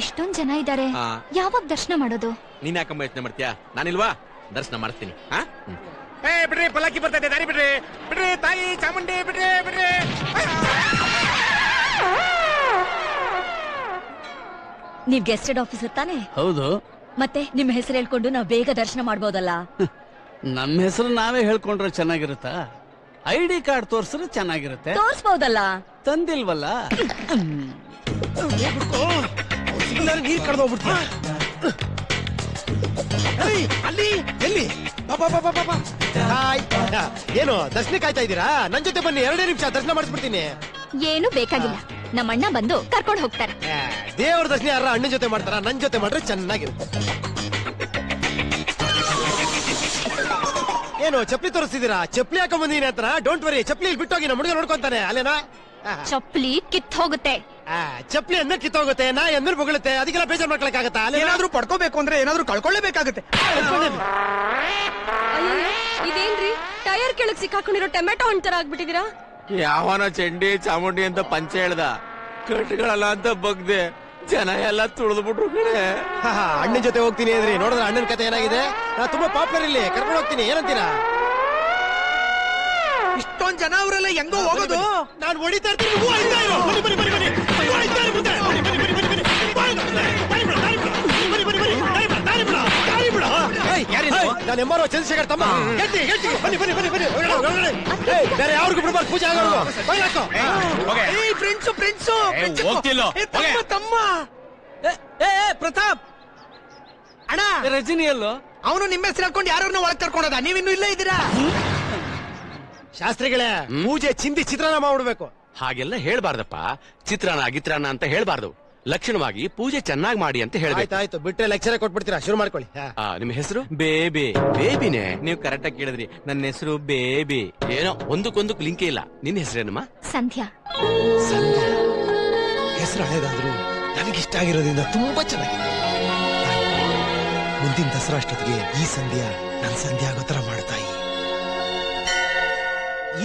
ಇಷ್ಟೊಂದ್ ಜನ ಇದ್ದಾರೆ, ಯಾವಾಗ ದರ್ಶನ ಮಾಡೋದು? ನೀನ್ ಯಾಕಮ್ಮ ಯೋಚನೆ ಮಾಡ್ತೀಯಾ? ನಾನಿಲ್ವಾ, ದರ್ಶನ ಮಾಡಿಸ್ತೀನಿ. ಬಿಡ್ರಿ, ಪಲ್ಲಕ್ಕಿ ಬರ್ತಾ ಇದೆ, ದಾರಿ ಬಿಡ್ರಿ, ಬಿಡ್ರಿ ತಾಯಿ ಚಾಮುಂಡಿ, ಬಿಡ್ರಿ ಬಿಡ್ರಿ. ನೀವ್ ಗೆಸ್ಟೆಡ್ ಆಫೀಸರ್ ತಾನೆ? ಹೌದು. ಮತ್ತೆ ನಿಮ್ ಹೆಸರು ಹೇಳ್ಕೊಂಡು ನಾವ್ ಬೇಗ ದರ್ಶನ ಮಾಡ್ಬೋದಲ್ಲ? ನಮ್ಮ ಹೆಸರು ನಾವೇ ಹೇಳ್ಕೊಂಡ್ರೆ ಚೆನ್ನಾಗಿರುತ್ತಾ? ಐಡಿ ಕಾರ್ಡ್ ತೋರ್ಸಿದ್ರೆ ಚೆನ್ನಾಗಿರುತ್ತೆ. ತೋರ್ಸ್ಬೋದಲ್ಲ? ತಂದಿಲ್ವಲ್ಲ. ನೀರ್ ಕಡ್ದೋಗ್ಬಿಡ್ತೀಯ. ಅಲ್ಲಿ ಎಲ್ಲಿ ಏನು ದರ್ಶನ ಕಾಯ್ತಾ ಇದ್ದೀರಾ? ನನ್ ಜೊತೆ ಬನ್ನಿ, 2 ನಿಮಿಷ ದರ್ಶನ ಮಾಡಿಸ್ಬಿಡ್ತೀನಿ. ಏನು ಬೇಕಾಗಿಲ್ಲ, ನಮ್ಮಣ್ಣ ಬಂದು ಕರ್ಕೊಂಡು ಹೋಗ್ತಾರೆ. ದೇವ್ರ ದರ್ಶನ ಯಾರ ಅಣ್ಣನ ಜೊತೆ ಮಾಡ್ತಾರ? ನನ್ ಜೊತೆ ಮಾಡ್ರೆ ಚೆನ್ನಾಗಿರುತ್ತೆ. ಏನು ಚಪ್ಲಿ ತೋರಿಸ್ತಿದ್ದೀರಾ? ಚಪ್ಲಿ ಹಾಕೊಂಡ್ ಬಂದಿನಿ ಅಂತ. ಡೋಂಟ್ ವರಿ, ಚಪ್ಲಿ ಬಿಟ್ಟೋಗಿ ನಮ್ಮ ಹುಡುಗ ನೋಡ್ಕೊಂತಾನೆ. ಅಲ್ಲೇನಾ? ಚಪ್ಲಿ ಕಿತ್ ಹೋಗುತ್ತೆ. ಚಪ್ಲಿ ಅಂದ ಕಿತ್ತೋಗುತ್ತೆ, ನಾ ಎಂದ್ರೆ ಬೊಗಳುತ್ತೆ. ಅದಕ್ಕೆಲ್ಲ ಬೇಜಾರ್ ಮಾಡ್ಕೊಳಕ್ಕಾಗತ್ತಾ? ಏನಾದ್ರೂ ಪಡ್ಕೋಬೇಕು ಅಂದ್ರೆ ಏನಾದ್ರೂ ಕಳ್ಕೊಳ್ಳೇಬೇಕಾಗುತ್ತೆ. ಇದೇನ್ರಿ, ಟೈರ್ ಕೆಳಗ್ ಸಿಕ್ಕಾಕೊಂಡಿರೋ ಟೊಮೆಟೊ ಹಣ್ಣು ತರ ಆಗ್ಬಿಟ್ಟಿದೀರಾ? ಯಾವನ ಚಂಡಿ ಚಾಮುಂಡಿ ಅಂತ ಪಂಚ ಹೇಳ್ದ, ಕಟ್ಗಳಲ್ಲ ಅಂತ ಬಗ್ದೆ ಜನ ಎಲ್ಲ ತುಳಿದು ಬಿಟ್ರು ಕಡೆ. ಅಣ್ಣನ ಜೊತೆ ಹೋಗ್ತೀನಿ ಅಂದ್ರಿ, ನೋಡಿದ್ರೆ ಅಣ್ಣನ ಕತೆ ಏನಾಗಿದೆ? ನಾ ತುಂಬಾ ಪಾಪ್ಯುಲರ್ ಇಲ್ಲಿ, ಕರ್ಕೊಂಡು ಹೋಗ್ತೀನಿ. ಏನಂತೀರಾ? ಇಷ್ಟೊಂದ್ ಜನ ಅವರೆಲ್ಲ ಹೆಂಗೋ ಹೋಗೋದು? ನಾನು ಹೊಡಿತಾ ಇರ್ತೀನಿ. ನಾನು ಎಂಬಾರೋ ಚಂದ್ರಶೇಖರ್ ತಮ್ಮ. ಬನ್ನಿ ಬನ್ನಿ ಬನ್ನಿ ಬನ್ನಿ. ಬೇರೆ ಯಾರಿಗೂ ಬಿಡ್ಬಾರ್ದು, ಪೂಜೆ ಆಗೋದು. ತಮ್ಮ ಪ್ರತಾಪ್ ಅಣ್ಣ, ರಜನಿಯಲ್ಲೋ ಅವನು ನಿಮ್ಮ ಹೆಸರು ಹೇಳ್ಕೊಂಡು ಯಾರನ್ನ ಒಳಗ್ ಕರ್ಕೊಂಡೋದ? ನೀವಿನ್ನೂ ಇಲ್ಲೇ ಇದ್ದೀರಾ? ಶಾಸ್ತ್ರಿಗಳೇ, ಪೂಜೆ ಚಿಂದಿ ಚಿತ್ರಾನ್ನ ಮಾಡ್ಬಿಡ್ಬೇಕು. ಹಾಗೆಲ್ಲ ಹೇಳ್ಬಾರ್ದಪ್ಪ. ಚಿತ್ರಾನ್ನ ಗಿತ್ರಾನ್ನ ಅಂತ ಹೇಳ್ಬಾರ್ದು. ಲಕ್ಷಣವಾಗಿ ಪೂಜೆ ಚೆನ್ನಾಗಿ ಮಾಡಿ ಅಂತ ಹೇಳ್ಬೇಕು. ಆಯ್ತು, ಬಿಟ್ರೆ ಲೆಕ್ಚರ್ ಕೊಟ್ಬಿಡ್ತೀರಾ? ಶುರು ಮಾಡ್ಕೊಳ್ಳಿ. ನಿಮ್ಮ ಹೆಸರು? ಬೇಬಿ. ಬೇಬಿನೇ? ನೀವು ಕರೆಕ್ಟ್ ಆಗಿ ಕೇಳಿದ್ರಿ. ನನ್ನ ಹೆಸರು ಬೇಬಿ. ಏನೋ ಒಂದಕ್ಕೊಂದಕ್ಕೆ ಲಿಂಕೇ ಇಲ್ಲ. ನಿನ್ನ ಹೆಸರೇನಮ್ಮ? ಸಂಧ್ಯಾ. ಸಂಧ್ಯಾ ಹೆಸರು ಹಳೇದಾದ್ರು ನನಗಿಷ್ಟ ಆಗಿರೋದ್ರಿಂದ ತುಂಬಾ ಚೆನ್ನಾಗಿದೆ. ಮುಂದಿನ ದಸರಾ ಅಷ್ಟೊತ್ತಿಗೆ ಈ ಸಂಧ್ಯಾ ನನ್ನ ಸಂಧ್ಯಾ ಆಗೋ ತರ ಮಾಡ್ತಾಯಿ.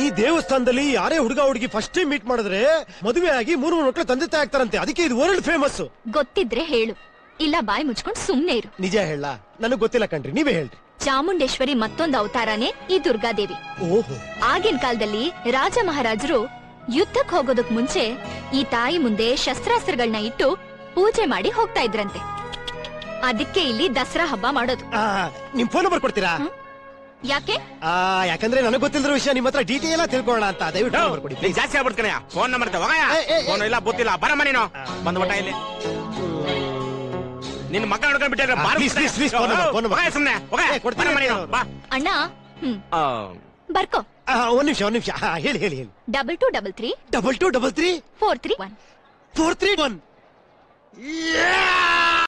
ಈ ದೇವಸ್ಥಾನದಲ್ಲಿ ಯಾರೇ ಹುಡುಗ ಹುಡುಗಿ ಫಸ್ಟ್ ಟೈಮ್ ಮೀಟ್ ಮಾಡಿದ್ರೆ ಮದುವೆ ಆಗಿ 3 ಮಕ್ಕಳು ತಂದೆ ತಾಯಿ ಆಗ್ತಾರಂತೆ. ಅದಕ್ಕೆ ಇದು ವರ್ಲ್ಡ್ ಫೇಮಸ್. ಗೊತ್ತಿದ್ರೆ ಹೇಳು, ಇಲ್ಲ ಬಾಯಿ ಮುಚ್ಕೊಂಡು ಸುಮ್ನೆ ಇರು. ನಿಜ ಹೇಳ? ನನಗ್ ಗೊತ್ತಿಲ್ಲ ಕಣ್ರಿ, ನೀವೇ ಹೇಳ್ರಿ. ಚಾಮುಂಡೇಶ್ವರಿ ಮತ್ತೊಂದು ಅವತಾರನೇ ಈ ದುರ್ಗಾದೇವಿ. ಓಹೋ. ಆಗಿನ ಕಾಲದಲ್ಲಿ ರಾಜ ಮಹಾರಾಜರು ಯುದ್ಧಕ್ಕೆ ಹೋಗೋದಕ್ ಮುಂಚೆ ಈ ತಾಯಿ ಮುಂದೆ ಶಸ್ತ್ರಾಸ್ತ್ರಗಳನ್ನ ಇಟ್ಟು ಪೂಜೆ ಮಾಡಿ ಹೋಗ್ತಾ ಇದ್ರಂತೆ. ಅದಕ್ಕೆ ಇಲ್ಲಿ ದಸರಾ ಹಬ್ಬ ಮಾಡೋದು. ನಿಮ್ ಫೋನ್ ನಂಬರ್ ಕೊಡ್ತೀರಾ? ಯಾಕೆ? ಯಾಕಂದ್ರೆ ನನಗೆ ಗೊತ್ತಿಲ್ಲದ ವಿಷಯ ನಿಮ್ಮ ಹತ್ರ ಡೀಟೇಲ್ ತಿಳ್ಕೊಳ್ಳೋಣ ಅಂತ. ದಯವಿಟ್ಟು ನಂಬರ್ ಕೊಡಿ. ಜಾಸ್ತಿ ಆಗ್ಬಿಡ್ತಾನೆ. ಫೋನ್ ನಂಬರ್ ಫೋನ್ ಇಲ್ಲ, ಗೊತ್ತಿಲ್ಲ. ಬರಮ್ಮ ನೀನು ಬಂದ್ಬಿಟ್ಟ ಇಲ್ಲಿ. ನಿನ್ನ ಮಕ್ಕ ನೋಡ್ಕೊಂಡ್ ಬಿಟ್ಟಿದ್ರೆ ಅಣ್ಣ. ಬರ್ಕೋ. ಒಂದ್ ನಿಮಿಷ ಹೇಳಿ 2233 431 431.